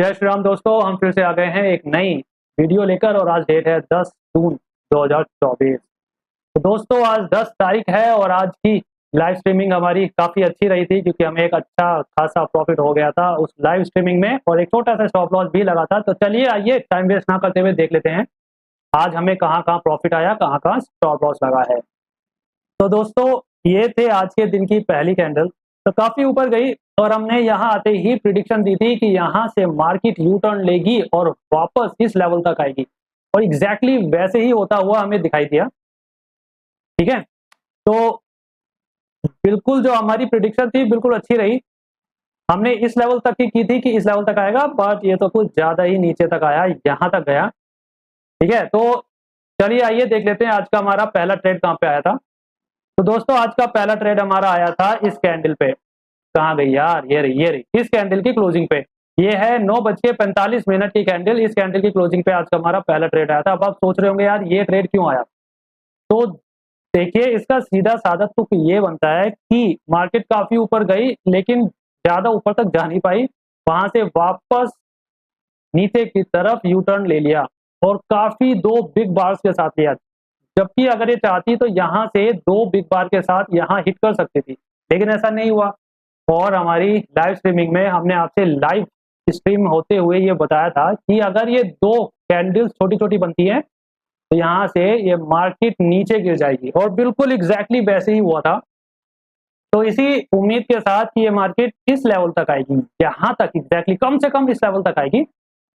जय श्री राम दोस्तों, हम फिर से आ गए हैं एक नई वीडियो लेकर और आज डेट है 10 जून 2024। तो दोस्तों आज 10 तारीख है और आज की लाइव स्ट्रीमिंग हमारी काफ़ी अच्छी रही थी क्योंकि हमें एक अच्छा खासा प्रॉफिट हो गया था उस लाइव स्ट्रीमिंग में और एक छोटा सा स्टॉप लॉस भी लगा था। तो चलिए आइए टाइम वेस्ट ना करते हुए देख लेते हैं आज हमें कहाँ कहाँ प्रॉफिट आया, कहाँ कहाँ स्टॉप लॉस लगा है। तो दोस्तों ये थे आज के दिन की पहली कैंडल। तो काफ़ी ऊपर गई और हमने यहाँ आते ही प्रिडिक्शन दी थी कि यहाँ से मार्केट यू टर्न लेगी और वापस इस लेवल तक आएगी और एग्जैक्टली वैसे ही होता हुआ हमें दिखाई दिया। ठीक है, तो बिल्कुल जो हमारी प्रिडिक्शन थी बिल्कुल अच्छी रही। हमने इस लेवल तक की थी कि इस लेवल तक आएगा, बट ये तो कुछ ज्यादा ही नीचे तक आया, यहाँ तक गया। ठीक है, तो चलिए आइए देख लेते हैं आज का हमारा पहला ट्रेड कहाँ पे आया था। तो दोस्तों आज का पहला ट्रेड हमारा आया था इस कैंडल पे। कहाँ गई यार, ये रही इस कैंडल की क्लोजिंग पे। ये है 9:45 की कैंडल। इस कैंडल की क्लोजिंग पे आज का हमारा पहला ट्रेड आया था। अब आप सोच रहे होंगे यार ये ट्रेड क्यों आया। तो देखिए इसका सीधा साधा तुक ये बनता है कि मार्केट काफी ऊपर गई लेकिन ज्यादा ऊपर तक जा नहीं पाई, वहां से वापस नीचे की तरफ यू टर्न ले लिया और काफी दो बिग बार्स के साथ लिया। जबकि अगर ये चाहती तो यहाँ से दो बिग बार के साथ यहाँ हिट कर सकती थी, लेकिन ऐसा नहीं हुआ। और हमारी लाइव स्ट्रीमिंग में हमने आपसे लाइव स्ट्रीम होते हुए ये बताया था कि अगर ये दो कैंडल्स छोटी छोटी बनती हैं तो यहाँ से ये मार्केट नीचे गिर जाएगी और बिल्कुल एग्जैक्टली वैसे ही हुआ था। तो इसी उम्मीद के साथ कि ये मार्केट इस लेवल तक आएगी, यहाँ तक एग्जैक्टली कम से कम इस लेवल तक आएगी,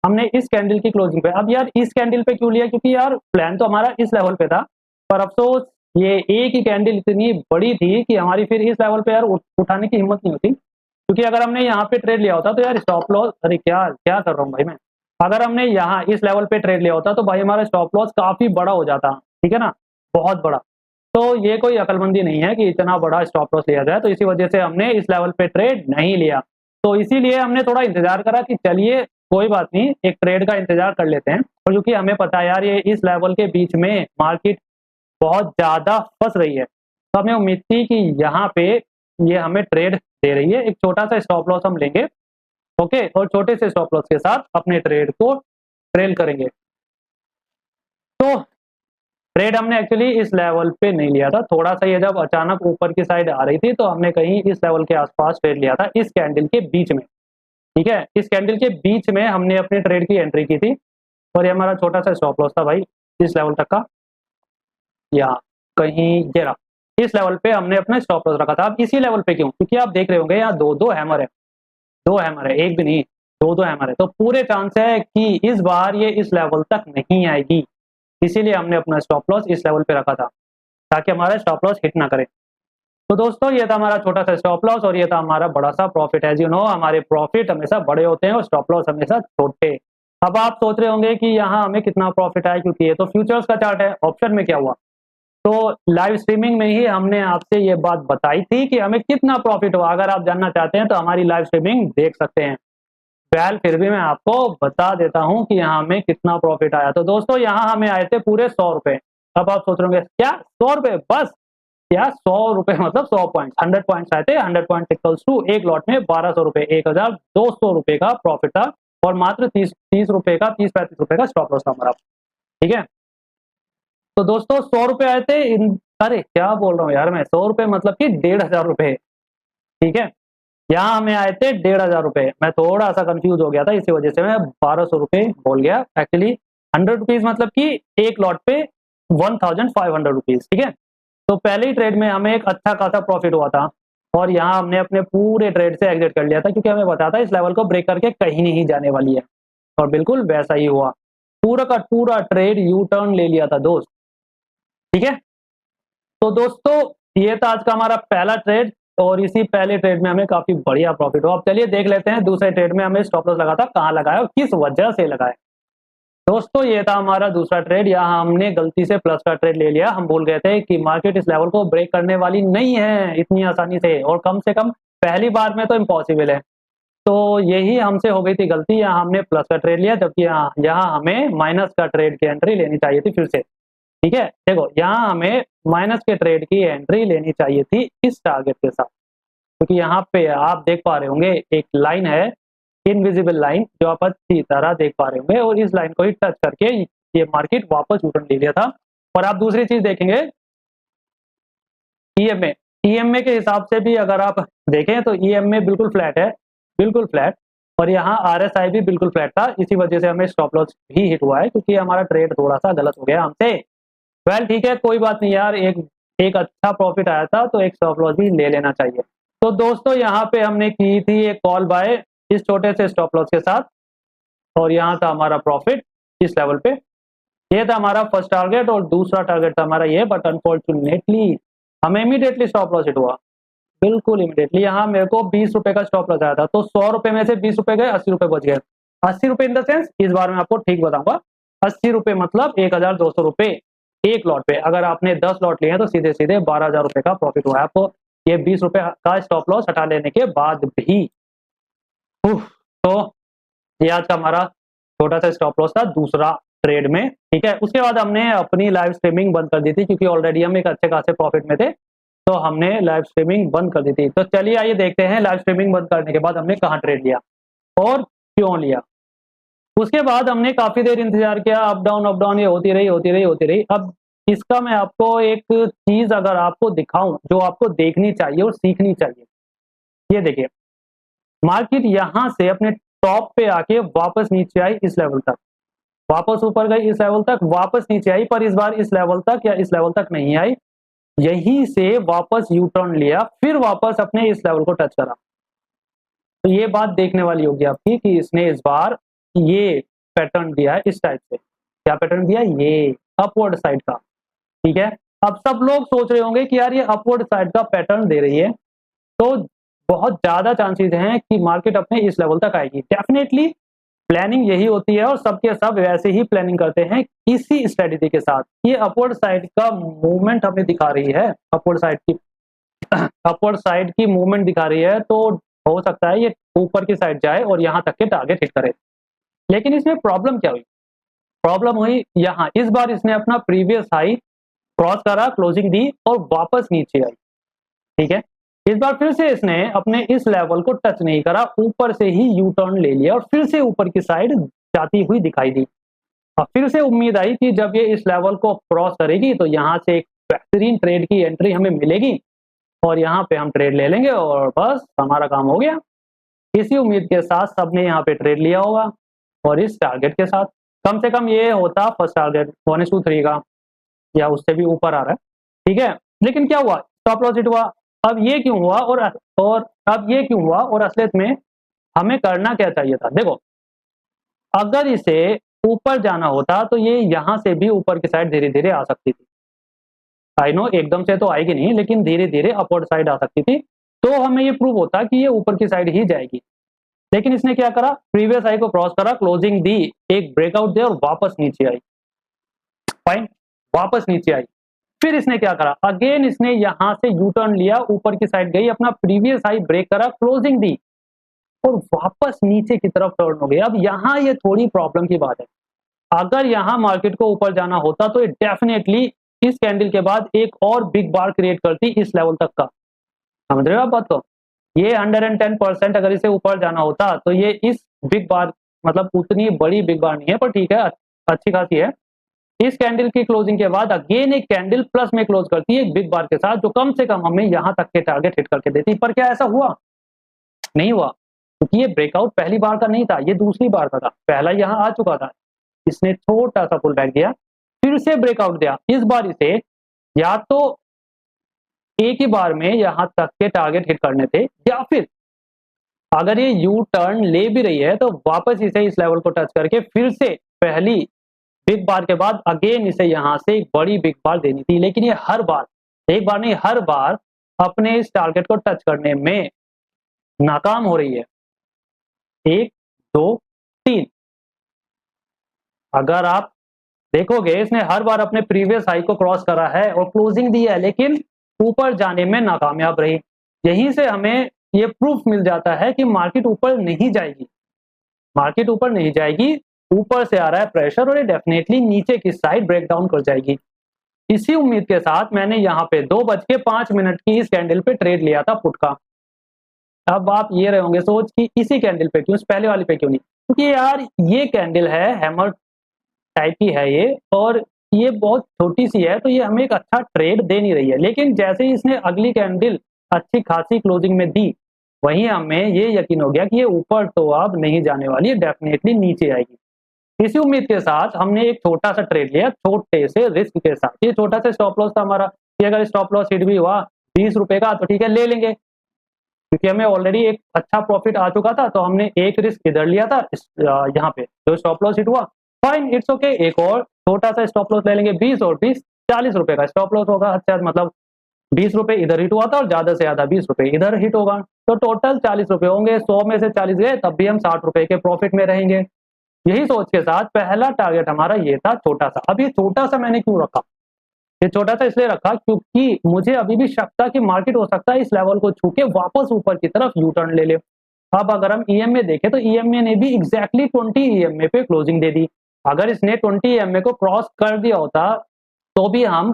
हमने इस कैंडल की क्लोजिंग पे। अब यार इस कैंडल पे क्यों लिया, क्योंकि यार प्लान तो हमारा इस लेवल पे था, पर अफसोस ये एक ही कैंडल इतनी बड़ी थी कि हमारी फिर इस लेवल पे यार उठाने की हिम्मत नहीं होती। क्योंकि अगर हमने यहाँ पे ट्रेड लिया होता तो यार स्टॉप लॉस, अरे क्या क्या कर रहा हूँ भाई मैं, अगर हमने यहाँ इस लेवल पे ट्रेड लिया होता तो भाई हमारा स्टॉप लॉस काफी बड़ा हो जाता। ठीक है ना, बहुत बड़ा। तो ये कोई अकलमंदी नहीं है कि इतना बड़ा स्टॉप लॉस लिया जाए, तो इसी वजह से हमने इस लेवल पे ट्रेड नहीं लिया। तो इसीलिए हमने थोड़ा इंतजार करा कि चलिए कोई बात नहीं, एक ट्रेड का इंतजार कर लेते हैं। और क्योंकि हमें पता है यार ये इस लेवल के बीच में मार्केट बहुत ज्यादा फंस रही है, तो हमें उम्मीद थी कि यहाँ पे ये हमें ट्रेड दे रही है। एक छोटा सा स्टॉप लॉस हम लेंगे, ओके, और छोटे से स्टॉप लॉस के साथ अपने ट्रेड को ट्रेल करेंगे। तो ट्रेड हमने एक्चुअली इस लेवल पे नहीं लिया था, थोड़ा सा ये जब अचानक ऊपर की साइड आ रही थी तो हमने कहीं इस लेवल के आसपास ट्रेड लिया था, इस कैंडल के बीच में। ठीक है, इस कैंडल के बीच में हमने अपने ट्रेड की एंट्री की थी और ये हमारा छोटा सा स्टॉप लॉस था भाई, इस लेवल तक का, या कहीं ये रहा, इस लेवल पे हमने अपना स्टॉप लॉस रखा था। अब इसी लेवल पे क्यों, क्योंकि आप देख रहे होंगे यहाँ दो दो हैमर है, दो हैमर है, एक भी नहीं, दो दो हैमर है। तो पूरे चांस है कि इस बार ये इस लेवल तक नहीं आएगी, इसीलिए हमने अपना स्टॉप लॉस इस लेवल पे रखा था ताकि हमारा स्टॉप लॉस हिट ना करे। तो दोस्तों ये था हमारा छोटा सा स्टॉप लॉस और ये था हमारा बड़ा सा प्रॉफिट। एज यू नो हमारे प्रॉफिट हमेशा बड़े होते हैं और स्टॉप लॉस हमेशा छोटे। अब आप सोच रहे होंगे कि यहाँ हमें कितना प्रॉफिट आया, क्योंकि ये तो फ्यूचर्स का चार्ट है, ऑप्शन में क्या हुआ। तो लाइव स्ट्रीमिंग में ही हमने आपसे ये बात बताई थी कि हमें कितना प्रॉफिट हुआ। अगर आप जानना चाहते हैं तो हमारी लाइव स्ट्रीमिंग देख सकते हैं। फिलहाल फिर भी मैं आपको बता देता हूँ कि यहाँ हमें कितना प्रॉफिट आया। तो दोस्तों यहाँ हमें आए थे पूरे 100 रुपए। अब आप सोच रहे होंगे क्या 100 रुपए बस, क्या 100 रुपए मतलब 100 पॉइंट, 100 पॉइंट आए थे। 100 पॉइंट इक्वल्स टू एक लॉट में 1200 रुपए, 1200 रुपए का प्रॉफिट था और मात्र 30 रुपए का, 30-35 रुपए का स्टॉप लॉस था हमारा। ठीक है, तो दोस्तों 100 रुपए आए थे अरे क्या बोल रहा हूँ यार मैं, 100 रुपए मतलब कि 1500 रुपए। ठीक है, यहाँ हमें आए थे 1500 रुपए। मैं थोड़ा सा कंफ्यूज हो गया था, इसी वजह से मैं 1200 रुपए बोल गया। एक्चुअली 100 रुपीज मतलब कि एक लॉट पे 1500 रुपीज। ठीक है, तो पहले ही ट्रेड में हमें एक अच्छा खासा प्रॉफिट हुआ था और यहाँ हमने अपने पूरे ट्रेड से एग्जिट कर लिया था, क्योंकि हमें पता था इस लेवल को ब्रेक करके कहीं नहीं जाने वाली है। और बिल्कुल वैसा ही हुआ, पूरा का पूरा ट्रेड यू टर्न ले लिया था दोस्त। ठीक है, तो दोस्तों ये था आज का हमारा पहला ट्रेड और इसी पहले ट्रेड में हमें काफी बढ़िया प्रॉफिट हुआ। अब चलिए देख लेते हैं दूसरे ट्रेड में हमें स्टॉप लॉस लगा था, कहाँ लगाया और किस वजह से लगाया। दोस्तों ये था हमारा दूसरा ट्रेड। यहाँ हमने गलती से प्लस का ट्रेड ले लिया। हम भूल गए थे कि मार्केट इस लेवल को ब्रेक करने वाली नहीं है इतनी आसानी से, और कम से कम पहली बार में तो इम्पॉसिबल है। तो यही हमसे हो गई थी गलती, यहाँ हमने प्लस का ट्रेड लिया, जबकि यहाँ हमें माइनस का ट्रेड की एंट्री लेनी चाहिए थी फिर से। ठीक है, देखो यहाँ हमें माइनस के ट्रेड की एंट्री लेनी चाहिए थी इस टारगेट के साथ, क्योंकि यहाँ पे आप देख पा रहे होंगे एक लाइन है इनविजिबल लाइन जो आप अच्छी तरह देख पा रहे होंगे, और इस लाइन को ही टच करके ये मार्केट वापस यूटर्न ले लिया था। और आप दूसरी चीज देखेंगे ईएमए, ईएमए के हिसाब से भी अगर आप देखें तो ईएमए बिल्कुल फ्लैट है, बिल्कुल फ्लैट। और यहाँ आरएसआई भी बिल्कुल फ्लैट था, इसी वजह से हमें स्टॉप लॉस भी हिट हुआ है, क्योंकि हमारा ट्रेड थोड़ा सा गलत हो गया हमसे। वेल ठीक है, कोई बात नहीं यार, एक अच्छा प्रॉफिट आया था तो एक स्टॉप लॉस भी ले लेना चाहिए। तो दोस्तों यहाँ पे हमने की थी एक कॉल बाय इस छोटे से स्टॉप लॉस के साथ, और यहाँ था हमारा प्रॉफिट इस लेवल पे। ये था हमारा फर्स्ट टारगेट और दूसरा टारगेट था हमारा ये, बट अनफॉर्चुनेटली हमें इमीडिएटली स्टॉप लॉस हिट हुआ, बिल्कुल इमीडिएटली। यहाँ मेरे को 20 रुपए का स्टॉप लॉस आया था, तो 100 रुपए में से 20 रुपए गए, 80 रुपए बच गए। 80 रुपए इन द सेंस, इस बार मैं आपको ठीक बताऊंगा, 80 रुपए मतलब 1200 रुपए एक लॉट पे। अगर आपने 10 लॉट लिए हैं तो सीधे सीधे 12,000 रुपए का प्रॉफिट हुआ है आपको, ये 20 रुपए का स्टॉप लॉस हटा लेने के बाद भी। तो ये आज का हमारा छोटा सा स्टॉप लॉस था दूसरा ट्रेड में, ठीक है। उसके बाद हमने अपनी लाइव स्ट्रीमिंग बंद कर दी थी, क्योंकि ऑलरेडी हम एक अच्छे खासे प्रॉफिट में थे, तो हमने लाइव स्ट्रीमिंग बंद कर दी थी। तो चलिए आइए देखते हैं लाइव स्ट्रीमिंग बंद करने के बाद हमने कहाँ ट्रेड लिया और क्यों लिया। उसके बाद हमने काफी देर इंतजार किया, अप डाउन ये होती रही। अब इसका मैं आपको एक चीज अगर आपको दिखाऊं जो आपको देखनी चाहिए और सीखनी चाहिए, ये देखिए, मार्केट यहां से अपने टॉप पे आके वापस नीचे आई इस लेवल तक, वापस ऊपर गई इस लेवल तक, वापस नीचे आई, पर इस बार इस लेवल तक या इस लेवल तक नहीं आई, यहीं से वापस यू टर्न लिया, फिर वापस अपने इस लेवल को टच करा। तो ये बात देखने वाली होगी आपकी कि इसने इस बार ये पैटर्न दिया है इस टाइप से। क्या पैटर्न दिया? ये अपवर्ड साइड का, ठीक है। अब सब लोग सोच रहे होंगे कि यार ये अपवर्ड साइड का पैटर्न दे रही है, तो बहुत ज्यादा चांसेस हैं कि मार्केट अपने इस लेवल तक आएगी। डेफिनेटली प्लानिंग यही होती है और सबके सब वैसे ही प्लानिंग करते हैं इसी स्ट्रेटेजी के साथ। ये अपवर्ड साइड का मूवमेंट हमें दिखा रही है, अपवर्ड साइड की मूवमेंट दिखा रही है, तो हो सकता है ये ऊपर की साइड जाए और यहाँ तक के टारगेट हिट करे। लेकिन इसमें प्रॉब्लम क्या हुई? प्रॉब्लम हुई यहाँ, इस बार इसने अपना प्रीवियस हाई क्रॉस करा, क्लोजिंग दी और वापस नीचे आई, ठीक है। इस बार फिर से इसने अपने इस लेवल को टच नहीं करा, ऊपर से ही यू टर्न ले लिया और फिर से ऊपर की साइड जाती हुई दिखाई दी। अब फिर से उम्मीद आई कि जब ये इस लेवल को क्रॉस करेगी तो यहाँ से एक बेहतरीन ट्रेड की एंट्री हमें मिलेगी और यहाँ पे हम ट्रेड ले लेंगे और बस हमारा काम हो गया। इसी उम्मीद के साथ सबने यहाँ पे ट्रेड लिया होगा और इस टारगेट के साथ कम से कम ये होता फर्स्ट टारगेट 1:3 का या उससे भी ऊपर आ रहा है, ठीक है। लेकिन क्या हुआ? स्टॉप लॉस हिट हुआ। अब ये क्यों हुआ और अब ये क्यों हुआ और असलियत में हमें करना क्या चाहिए था? देखो, अगर इसे ऊपर जाना होता तो ये यहां से भी ऊपर की साइड धीरे धीरे आ सकती थी। आई नो एकदम से तो आएगी नहीं, लेकिन धीरे धीरे अपवर्ड साइड आ सकती थी, तो हमें ये प्रूव होता कि ये ऊपर की साइड ही जाएगी। लेकिन इसने क्या करा? प्रीवियस हाई को क्रॉस करा, क्लोजिंग दी, एक ब्रेकआउट दिया और वापस नीचे आई। फाइन, वापस नीचे आई। फिर इसने क्या करा? अगेन इसने यहां से यू टर्न लिया, ऊपर की साइड गई, अपना प्रीवियस हाई ब्रेक करा, क्लोजिंग दी और वापस नीचे की तरफ टर्न हो गई। अब यहाँ ये थोड़ी प्रॉब्लम की बात है। अगर यहाँ मार्केट को ऊपर जाना होता तो डेफिनेटली इस कैंडल के बाद एक और बिग बार क्रिएट करती इस लेवल तक का। समझ रहे हो आप बात को? ये 110% अगर इसे ऊपर जाना होता तो ये इस बिग बार, मतलब उतनी बड़ी बिग बार नहीं है पर ठीक है, अच्छी खासी है। इस कैंडल की क्लोजिंग के बाद अगेन एक कैंडल प्लस में क्लोज करती है एक बिग बार के साथ, जो कम से कम हमें यहां तक के टारगेट हिट करके देती। पर क्या ऐसा हुआ? नहीं हुआ, क्योंकि ये ब्रेकआउट पहली बार का नहीं था, ये दूसरी बार का था। पहला यहां आ चुका था, इसने छोटा सा पुल बैक दिया, फिर से ब्रेकआउट दिया। इस बार इसे या तो एक ही बार में यहां तक के टारगेट हिट करने थे, या फिर अगर ये यू टर्न ले भी रही है तो वापस इसे इस लेवल को टच करके फिर से पहली बिग बार के बाद अगेन इसे यहां से एक बड़ी बिग बार देनी थी। लेकिन ये हर बार, एक बार नहीं, हर बार अपने इस टारगेट को टच करने में नाकाम हो रही है। 1 2 3, अगर आप देखोगे इसने हर बार अपने प्रीवियस हाई को क्रॉस करा है और क्लोजिंग दी है, लेकिन ऊपर जाने में नाकामयाब रही। यहीं से हमें ये प्रूफ मिल जाता है कि मार्केट ऊपर नहीं जाएगी, मार्केट ऊपर नहीं जाएगी। ऊपर से आ रहा है प्रेशर और ये डेफिनेटली नीचे की साइड ब्रेक डाउन कर जाएगी। इसी उम्मीद के साथ मैंने यहाँ पे 2:05 की इस कैंडल पे ट्रेड लिया था पुट का। अब आप ये रहे होंगे सोच कि इसी कैंडल पे क्यों, इस पहले वाली पे क्यों नहीं, क्योंकि यार ये कैंडल है हैमर टाइप की है ये, और ये बहुत छोटी सी है, तो ये हमें एक अच्छा ट्रेड दे नहीं रही है। लेकिन जैसे ही इसने अगली कैंडल अच्छी खासी क्लोजिंग में दी, वहीं हमें ये यकीन हो गया कि ये ऊपर तो अब नहीं जाने वाली है, डेफिनेटली नीचे आएगी। इसी उम्मीद के साथ हमने एक छोटा सा ट्रेड लिया, छोटे से रिस्क के साथ। ये छोटा सा स्टॉप लॉस था हमारा कि अगर स्टॉप लॉस हिट भी हुआ 20 रुपए का तो ठीक है, ले लेंगे, क्योंकि हमें ऑलरेडी एक अच्छा प्रॉफिट आ चुका था। तो हमने एक रिस्क इधर लिया था, यहाँ पे जो स्टॉप लॉस हिट हुआ, फाइन, इट्स ओके, एक और छोटा सा स्टॉप लॉस ले लेंगे 20 और 20 40 रुपए का स्टॉप लॉस होगा। अच्छा, मतलब 20 रुपए इधर हिट हुआ था और ज्यादा से ज्यादा 20 रुपए इधर हिट होगा, तो टोटल 40 रुपए होंगे। 100 में से 40 गए, तब भी हम 60 रुपए के प्रॉफिट में रहेंगे। यही सोच के साथ पहला टारगेट हमारा ये था, छोटा सा। अब ये छोटा सा मैंने क्यों रखा, ये छोटा सा इसलिए रखा क्योंकि मुझे अभी भी शक था कि मार्केट हो सकता है इस लेवल को छू के वापस ऊपर की तरफ यू टर्न ले ले। अब अगर हम ईएमए देखें तो ईएमए ने भी एग्जैक्टली 20 ईएमए पे क्लोजिंग दे दी। अगर इसने 20 ईएमए को क्रॉस कर दिया होता तो भी हम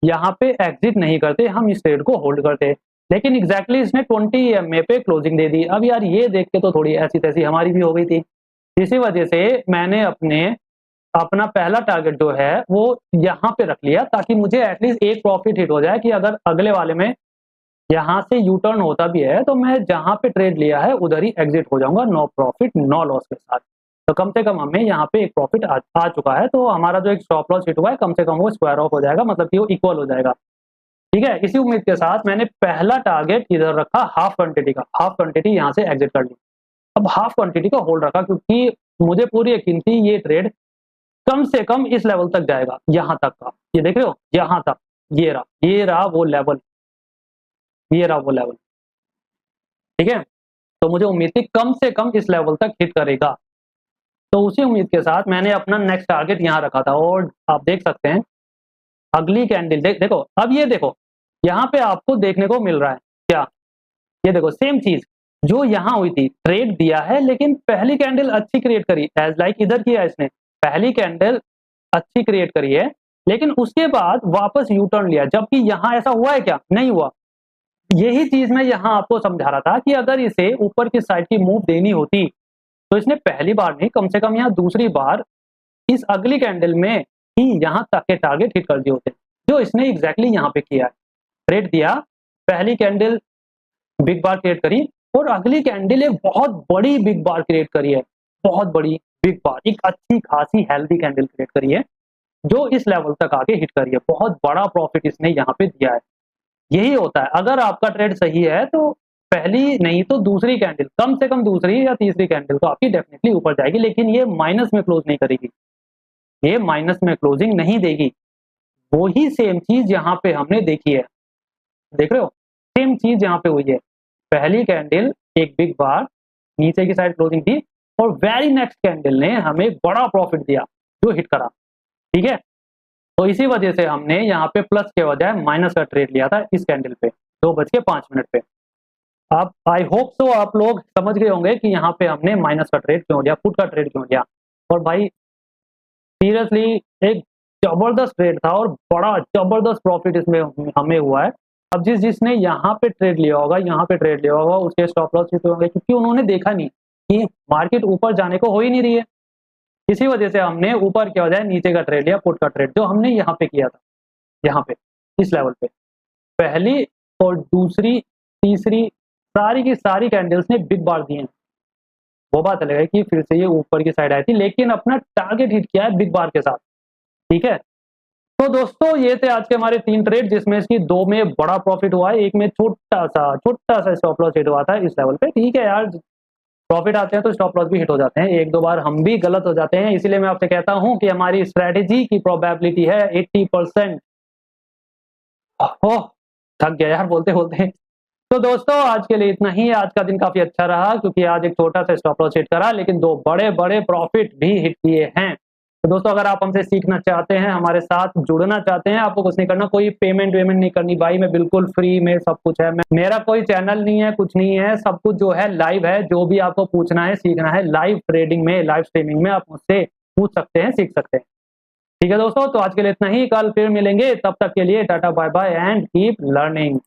यहाँ पे एग्जिट नहीं करते, हम इस ट्रेड को होल्ड करते। लेकिन एग्जैक्टली इसने 20 ईएमए पे क्लोजिंग दे दी। अब यार ये देख के तो थोड़ी ऐसी तैसी हमारी भी हो गई थी। इसी वजह से मैंने अपना पहला टारगेट जो है वो यहाँ पे रख लिया, ताकि मुझे एटलीस्ट एक प्रॉफिट हिट हो जाए कि अगर अगले वाले में यहाँ से यू टर्न होता भी है तो मैं जहाँ पे ट्रेड लिया है उधर ही एग्जिट हो जाऊंगा, नो प्रॉफिट नो लॉस के साथ। तो कम से कम हमें यहाँ पे एक प्रॉफिट आ चुका है, तो हमारा जो एक स्टॉप लॉस हिट हुआ है कम से कम वो स्क्वायर ऑफ हो जाएगा, मतलब कि वो इक्वल हो जाएगा। ठीक है, इसी उम्मीद के साथ मैंने पहला टारगेट इधर रखा हाफ क्वांटिटी का, हाफ क्वांटिटी यहाँ से एग्जिट कर ली। अब हाफ क्वांटिटी का होल्ड रखा क्योंकि मुझे पूरी यकीन थी ये ट्रेड कम से कम इस लेवल तक जाएगा, यहां तक का, ये देख रहे हो यहां तक, ये रहा वो लेवल, ये रहा वो लेवल। ठीक है, तो मुझे उम्मीद थी कम से कम इस लेवल तक हिट करेगा। तो उसी उम्मीद के साथ मैंने अपना नेक्स्ट टारगेट यहां रखा था, और आप देख सकते हैं अगली कैंडल देखो। अब ये देखो यहाँ पे आपको देखने को मिल रहा है क्या, ये देखो सेम चीज जो यहाँ हुई थी, ट्रेड दिया है लेकिन पहली कैंडल अच्छी क्रिएट करी, एज लाइक इधर किया इसने, पहली कैंडल अच्छी क्रिएट करी है, लेकिन उसके बाद वापस यू टर्न लिया। जबकि यहाँ ऐसा हुआ है क्या, नहीं हुआ। यही चीज मैं यहाँ आपको समझा रहा था कि अगर इसे ऊपर की साइड की मूव देनी होती तो इसने पहली बार नहीं, कम से कम यहाँ दूसरी बार इस अगली कैंडल में ही यहाँ तक के टारगेट हिट कर दिए होते, जो इसने एग्जैक्टली यहाँ पे किया है। ट्रेड दिया, पहली कैंडल बिग बार क्रिएट करी, और अगली कैंडल एक बहुत बड़ी बिग बार क्रिएट करी है, बहुत बड़ी बिग बार, एक अच्छी खासी हेल्दी कैंडल क्रिएट करी है, जो इस लेवल तक आके हिट करी है। बहुत बड़ा प्रॉफिट इसने यहाँ पे दिया है। यही होता है, अगर आपका ट्रेड सही है तो पहली नहीं तो दूसरी कैंडल, कम से कम दूसरी या तीसरी कैंडल तो आपकी डेफिनेटली ऊपर जाएगी, लेकिन ये माइनस में क्लोज नहीं करेगी, ये माइनस में क्लोजिंग नहीं देगी। वही सेम चीज यहाँ पे हमने देखी है, देख रहे हो, सेम चीज यहाँ पे हुई है। पहली कैंडल एक बिग बार नीचे की साइड क्लोजिंग थी, और वेरी नेक्स्ट कैंडल ने हमें बड़ा प्रॉफिट दिया जो हिट करा। ठीक है, तो इसी वजह से हमने यहाँ पे प्लस के बजाय माइनस का ट्रेड लिया था इस कैंडल पे 2:05 पे। अब आई होप सो आप लोग समझ गए होंगे कि यहाँ पे हमने माइनस का ट्रेड क्यों लिया, पुट का ट्रेड क्यों लिया। और भाई सीरियसली एक जबरदस्त ट्रेड था और बड़ा जबरदस्त प्रॉफिट इसमें हमें हुआ है। अब जिसने यहाँ पे ट्रेड लिया होगा, यहाँ पे ट्रेड लिया होगा, उसके स्टॉप लॉस कितने होंगे, क्योंकि उन्होंने देखा नहीं कि मार्केट ऊपर जाने को हो ही नहीं रही है। इसी वजह से हमने ऊपर के बजाय नीचे का ट्रेड लिया, पुट का ट्रेड, जो हमने यहाँ पे किया था, यहाँ पे इस लेवल पे। पहली और दूसरी तीसरी सारी की सारी कैंडल्स ने बिग बार दिए हैं। वो बात अलग है कि फिर से ये ऊपर की साइड आई थी, लेकिन अपना टारगेट हिट किया है बिग बार के साथ। ठीक है, तो दोस्तों ये थे आज के हमारे 3 ट्रेड, जिसमें से 2 में बड़ा प्रॉफिट हुआ है, एक में छोटा सा स्टॉप लॉस हिट हुआ था इस लेवल पे। ठीक है यार, प्रॉफिट आते हैं तो स्टॉप लॉस भी हिट हो जाते हैं, एक दो बार हम भी गलत हो जाते हैं। इसीलिए मैं आपसे कहता हूं कि हमारी स्ट्रेटेजी की प्रोबेबिलिटी है 80%। ओह, थक गया यार बोलते बोलते। तो दोस्तों आज के लिए इतना ही। आज का दिन काफी अच्छा रहा क्योंकि आज एक छोटा सा स्टॉप लॉस हिट करा, लेकिन 2 बड़े बड़े प्रॉफिट भी हिट किए हैं। तो दोस्तों अगर आप हमसे सीखना चाहते हैं, हमारे साथ जुड़ना चाहते हैं, आपको कुछ नहीं करना, कोई पेमेंट वेमेंट नहीं करनी भाई, मैं बिल्कुल फ्री में सब कुछ है। मेरा कोई चैनल नहीं है, कुछ नहीं है, सब कुछ जो है लाइव है। जो भी आपको पूछना है सीखना है, लाइव ट्रेडिंग में लाइव स्ट्रीमिंग में आप मुझसे पूछ सकते हैं, सीख सकते हैं। ठीक है दोस्तों, तो आज के लिए इतना ही, कल फिर मिलेंगे, तब तक के लिए tata bye bye and keep learning.